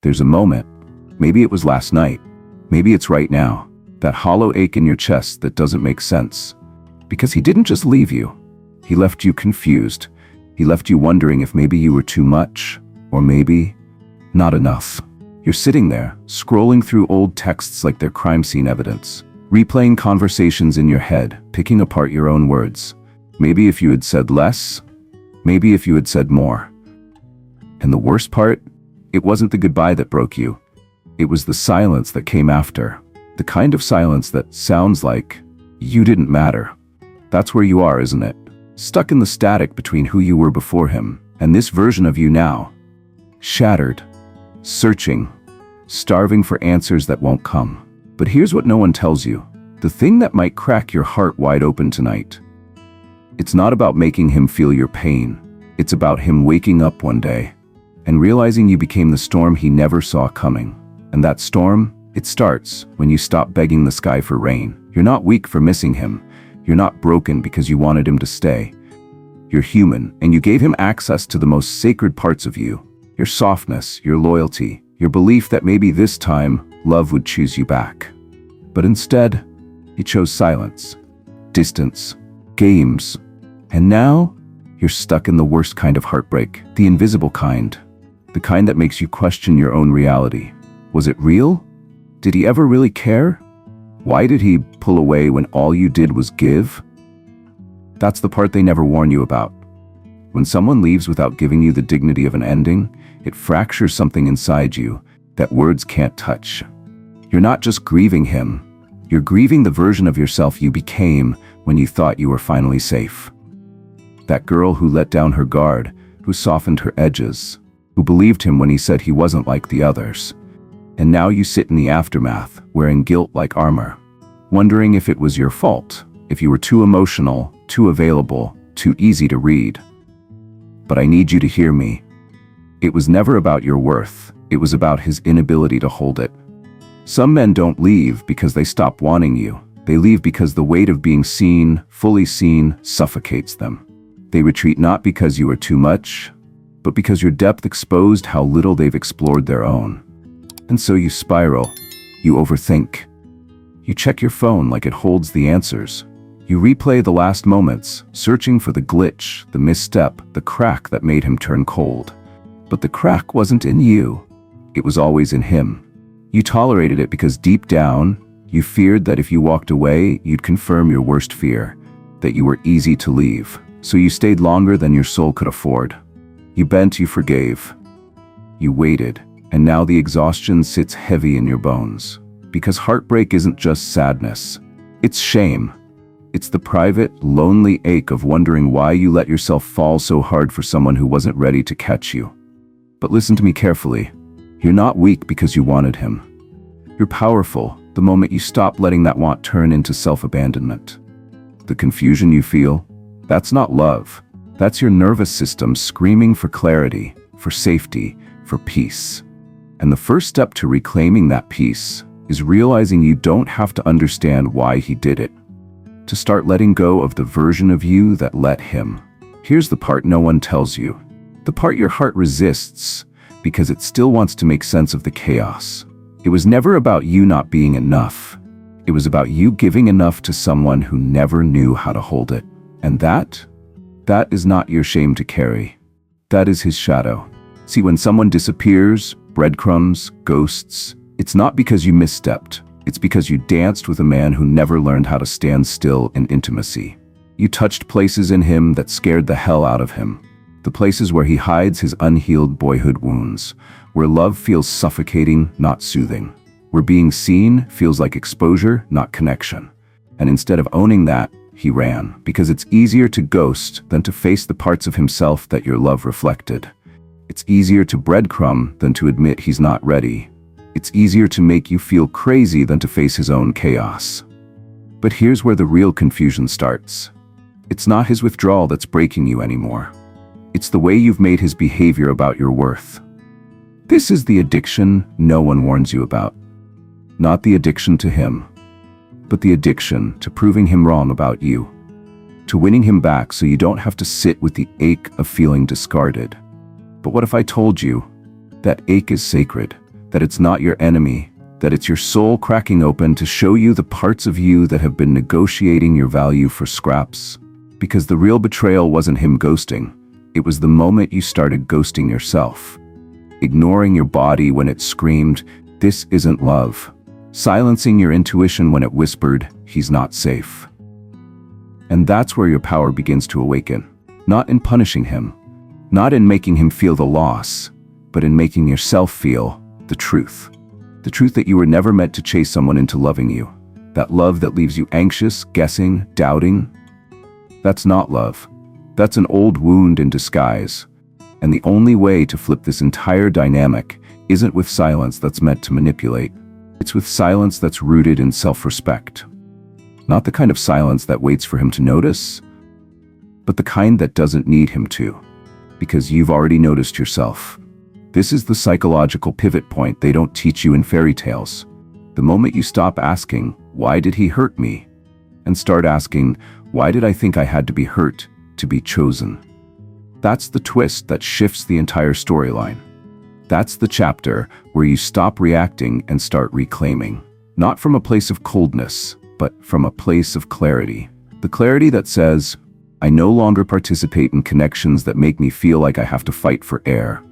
There's a moment. Maybe it was last night. Maybe it's right now. That hollow ache in your chest that doesn't make sense. Because he didn't just leave you. He left you confused. He left you wondering if maybe you were too much, or maybe not enough. You're sitting there, scrolling through old texts like they're crime scene evidence, replaying conversations in your head, picking apart your own words. Maybe if you had said less, maybe if you had said more. And the worst part, it wasn't the goodbye that broke you. It was the silence that came after. The kind of silence that sounds like you didn't matter. That's where you are, isn't it? Stuck in the static between who you were before him and this version of you now. Shattered, searching, starving for answers that won't come. But here's what no one tells you. The thing that might crack your heart wide open tonight. It's not about making him feel your pain. It's about him waking up one day and realizing you became the storm he never saw coming. And that storm, it starts when you stop begging the sky for rain. You're not weak for missing him. You're not broken because you wanted him to stay. You're human, and you gave him access to the most sacred parts of you. Your softness, your loyalty, your belief that maybe this time, love would choose you back. But instead, he chose silence, distance, games. And now, you're stuck in the worst kind of heartbreak, the invisible kind. The kind that makes you question your own reality. Was it real? Did he ever really care? Why did he pull away when all you did was give? That's the part they never warn you about. When someone leaves without giving you the dignity of an ending, it fractures something inside you that words can't touch. You're not just grieving him. You're grieving the version of yourself you became when you thought you were finally safe. That girl who let down her guard, who softened her edges, who believed him when he said he wasn't like the others. And now you sit in the aftermath, wearing guilt like armor, wondering if it was your fault, if you were too emotional, too available, too easy to read. But I need you to hear me. It was never about your worth. It was about his inability to hold it. Some men don't leave because they stop wanting you. They leave because the weight of being seen, fully seen, suffocates them. They retreat not because you are too much, but because your depth exposed how little they've explored their own. And so you spiral, you overthink. You check your phone like it holds the answers. You replay the last moments, searching for the glitch, the misstep, the crack that made him turn cold. But the crack wasn't in you. It was always in him. You tolerated it because deep down, you feared that if you walked away, you'd confirm your worst fear, that you were easy to leave. So you stayed longer than your soul could afford. You bent, you forgave. You waited, and now the exhaustion sits heavy in your bones. Because heartbreak isn't just sadness. It's shame. It's the private, lonely ache of wondering why you let yourself fall so hard for someone who wasn't ready to catch you. But listen to me carefully. You're not weak because you wanted him. You're powerful the moment you stop letting that want turn into self-abandonment. The confusion you feel, that's not love. That's your nervous system screaming for clarity, for safety, for peace. And the first step to reclaiming that peace is realizing you don't have to understand why he did it. To start letting go of the version of you that let him. Here's the part no one tells you. The part your heart resists because it still wants to make sense of the chaos. It was never about you not being enough. It was about you giving enough to someone who never knew how to hold it. And that is not your shame to carry. That is his shadow. See, when someone disappears, breadcrumbs, ghosts, it's not because you misstepped. It's because you danced with a man who never learned how to stand still in intimacy. You touched places in him that scared the hell out of him. The places where he hides his unhealed boyhood wounds. Where love feels suffocating, not soothing. Where being seen feels like exposure, not connection. And instead of owning that, he ran. Because it's easier to ghost than to face the parts of himself that your love reflected. It's easier to breadcrumb than to admit he's not ready. It's easier to make you feel crazy than to face his own chaos. But here's where the real confusion starts. It's not his withdrawal that's breaking you anymore. It's the way you've made his behavior about your worth. This is the addiction no one warns you about. Not the addiction to him, but the addiction to proving him wrong about you. To winning him back so you don't have to sit with the ache of feeling discarded. But what if I told you that ache is sacred? that it's not your enemy, that it's your soul cracking open to show you the parts of you that have been negotiating your value for scraps. Because the real betrayal wasn't him ghosting, it was the moment you started ghosting yourself. Ignoring your body when it screamed, "This isn't love." Silencing your intuition when it whispered, "He's not safe." And that's where your power begins to awaken. Not in punishing him, not in making him feel the loss, but in making yourself feel the truth. The truth that you were never meant to chase someone into loving you. That love that leaves you anxious, guessing, doubting. That's not love. That's an old wound in disguise. And the only way to flip this entire dynamic isn't with silence that's meant to manipulate. It's with silence that's rooted in self-respect. Not the kind of silence that waits for him to notice, but the kind that doesn't need him to, because you've already noticed yourself. This is the psychological pivot point they don't teach you in fairy tales. The moment you stop asking, "Why did he hurt me?" and start asking, "Why did I think I had to be hurt to be chosen?" That's the twist that shifts the entire storyline. That's the chapter where you stop reacting and start reclaiming. Not from a place of coldness, but from a place of clarity. The clarity that says, I no longer participate in connections that make me feel like I have to fight for air.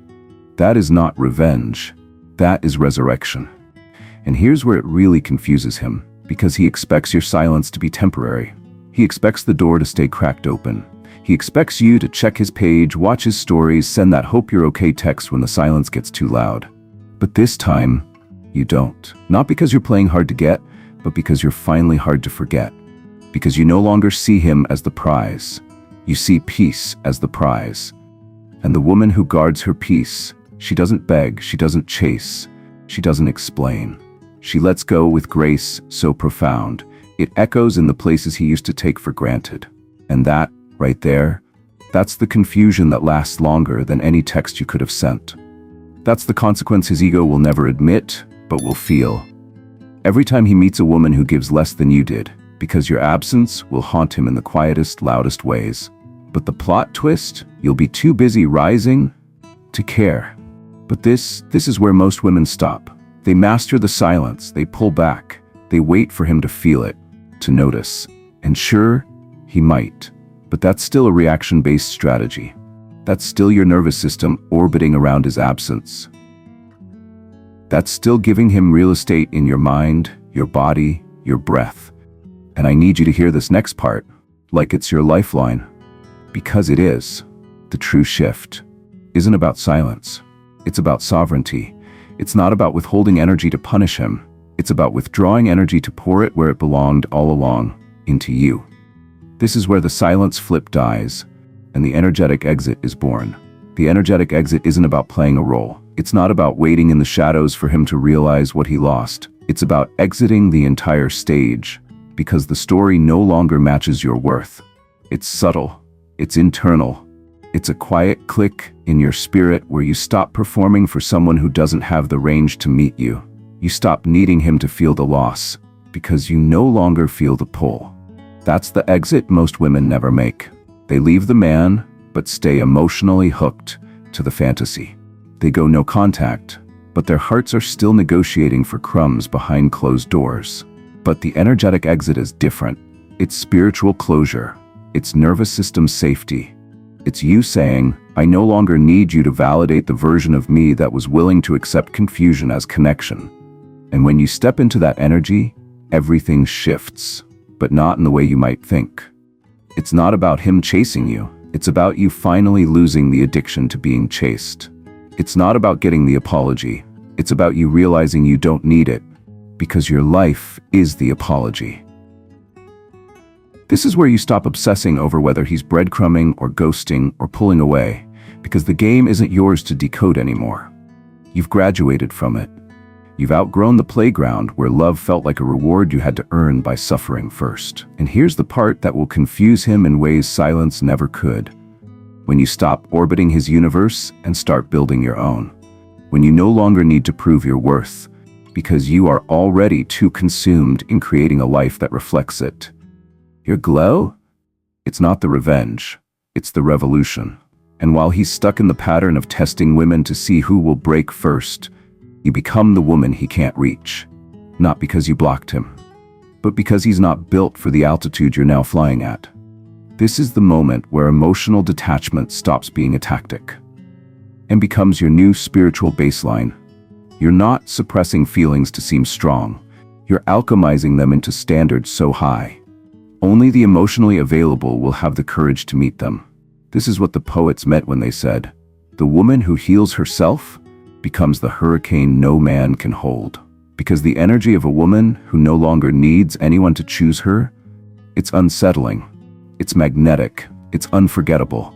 That is not revenge. That is resurrection. And here's where it really confuses him, because he expects your silence to be temporary. He expects the door to stay cracked open. He expects you to check his page, watch his stories, send that "hope you're okay" text when the silence gets too loud. But this time, you don't. Not because you're playing hard to get, but because you're finally hard to forget. Because you no longer see him as the prize. You see peace as the prize. And the woman who guards her peace, she doesn't beg, she doesn't chase, she doesn't explain. She lets go with grace so profound, it echoes in the places he used to take for granted. And that, right there, that's the confusion that lasts longer than any text you could have sent. That's the consequence his ego will never admit, but will feel. Every time he meets a woman who gives less than you did, because your absence will haunt him in the quietest, loudest ways. But the plot twist, you'll be too busy rising to care. But this is where most women stop. They master the silence, they pull back, they wait for him to feel it, to notice. And sure, he might. But that's still a reaction-based strategy. That's still your nervous system orbiting around his absence. That's still giving him real estate in your mind, your body, your breath. And I need you to hear this next part, like it's your lifeline. Because it is. The true shift isn't about silence. It's about sovereignty. It's not about withholding energy to punish him. It's about withdrawing energy to pour it where it belonged all along, into you. This is where the silence flip dies, and the energetic exit is born. The energetic exit isn't about playing a role. It's not about waiting in the shadows for him to realize what he lost. It's about exiting the entire stage, because the story no longer matches your worth. It's subtle. It's internal. It's a quiet click in your spirit where you stop performing for someone who doesn't have the range to meet you. You stop needing him to feel the loss, because you no longer feel the pull. That's the exit most women never make. They leave the man, but stay emotionally hooked to the fantasy. They go no contact, but their hearts are still negotiating for crumbs behind closed doors. But the energetic exit is different. It's spiritual closure. It's nervous system safety. It's you saying, I no longer need you to validate the version of me that was willing to accept confusion as connection. And when you step into that energy, everything shifts, but not in the way you might think. It's not about him chasing you. It's about you finally losing the addiction to being chased. It's not about getting the apology. It's about you realizing you don't need it, because your life is the apology. This is where you stop obsessing over whether he's breadcrumbing or ghosting or pulling away, because the game isn't yours to decode anymore. You've graduated from it. You've outgrown the playground where love felt like a reward you had to earn by suffering first. And here's the part that will confuse him in ways silence never could. When you stop orbiting his universe and start building your own. When you no longer need to prove your worth, because you are already too consumed in creating a life that reflects it. Your glow? It's not the revenge, it's the revolution. And while he's stuck in the pattern of testing women to see who will break first, You become the woman he can't reach. Not because you blocked him, but because he's not built for the altitude you're now flying at. This is the moment where emotional detachment stops being a tactic and becomes your new spiritual baseline. You're not suppressing feelings to seem strong. You're alchemizing them into standards so high. Only the emotionally available will have the courage to meet them. This is what the poets meant when they said, "The woman who heals herself becomes the hurricane no man can hold." Because the energy of a woman who no longer needs anyone to choose her, it's unsettling, it's magnetic, it's unforgettable.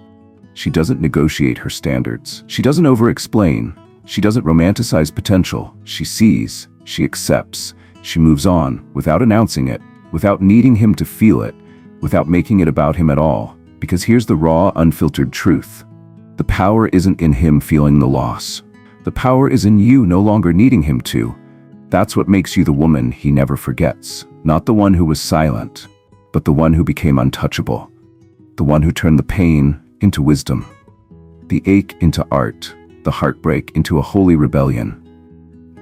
She doesn't negotiate her standards. She doesn't over-explain. She doesn't romanticize potential. She sees, she accepts, she moves on without announcing it, without needing him to feel it, without making it about him at all. Because here's the raw, unfiltered truth. The power isn't in him feeling the loss. The power is in you no longer needing him to. That's what makes you the woman he never forgets. Not the one who was silent, but the one who became untouchable. The one who turned the pain into wisdom, the ache into art, the heartbreak into a holy rebellion.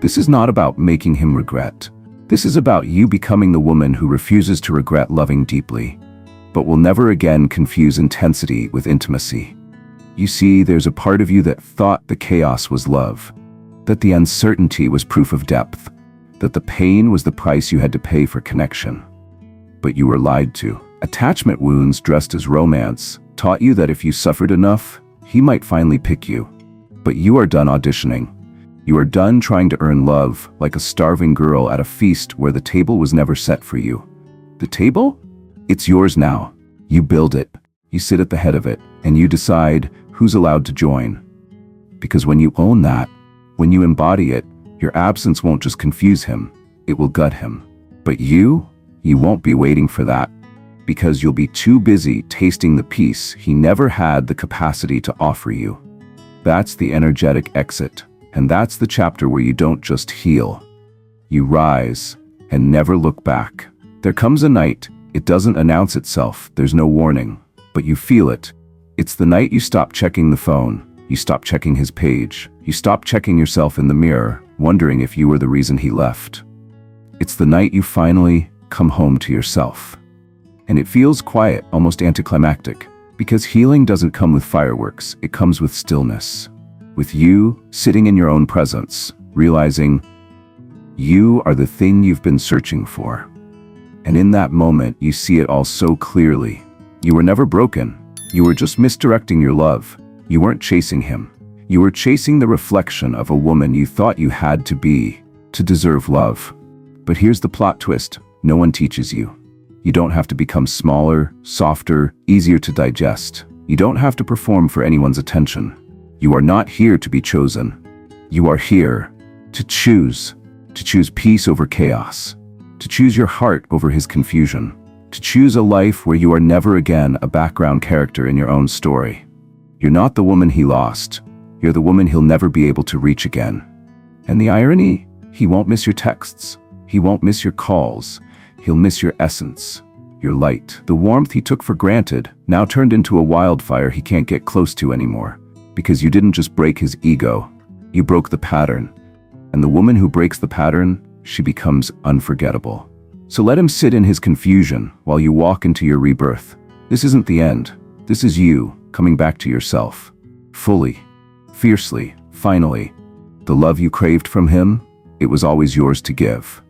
This is not about making him regret. This is about you becoming the woman who refuses to regret loving deeply, but will never again confuse intensity with intimacy. You see, there's a part of you that thought the chaos was love, that the uncertainty was proof of depth, that the pain was the price you had to pay for connection. But you were lied to. Attachment wounds dressed as romance taught you that if you suffered enough, he might finally pick you. But you are done auditioning. You are done trying to earn love like a starving girl at a feast where the table was never set for you. The table? It's yours now. You build it. You sit at the head of it, and you decide who's allowed to join. Because when you own that, when you embody it, your absence won't just confuse him, it will gut him. But you won't be waiting for that, because you'll be too busy tasting the peace he never had the capacity to offer you. That's the energetic exit, and that's the chapter where you don't just heal. You rise and never look back. There comes a night, it doesn't announce itself, there's no warning, but you feel it. It's the night you stop checking the phone, you stop checking his page, you stop checking yourself in the mirror, wondering if you were the reason he left. It's the night you finally come home to yourself. And it feels quiet, almost anticlimactic, because healing doesn't come with fireworks, it comes with stillness. With you sitting in your own presence, realizing you are the thing you've been searching for. And in that moment, you see it all so clearly. You were never broken. You were just misdirecting your love. You weren't chasing him. You were chasing the reflection of a woman you thought you had to be to deserve love. But here's the plot twist. No one teaches you. You don't have to become smaller, softer, easier to digest. You don't have to perform for anyone's attention. You are not here to be chosen. You are here to choose peace over chaos, to choose your heart over his confusion, to choose a life where you are never again a background character in your own story. You're not the woman he lost. You're the woman he'll never be able to reach again. And the irony? He won't miss your texts. He won't miss your calls. He'll miss your essence, your light. The warmth he took for granted now turned into a wildfire he can't get close to anymore. Because you didn't just break his ego, you broke the pattern. And the woman who breaks the pattern, she becomes unforgettable. So let him sit in his confusion while you walk into your rebirth. This isn't the end. This is you coming back to yourself. Fully, fiercely, finally. The love you craved from him, it was always yours to give.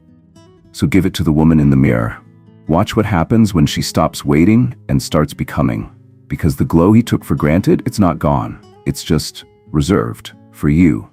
So give it to the woman in the mirror. Watch what happens when she stops waiting and starts becoming. Because the glow he took for granted, it's not gone. It's just reserved for you.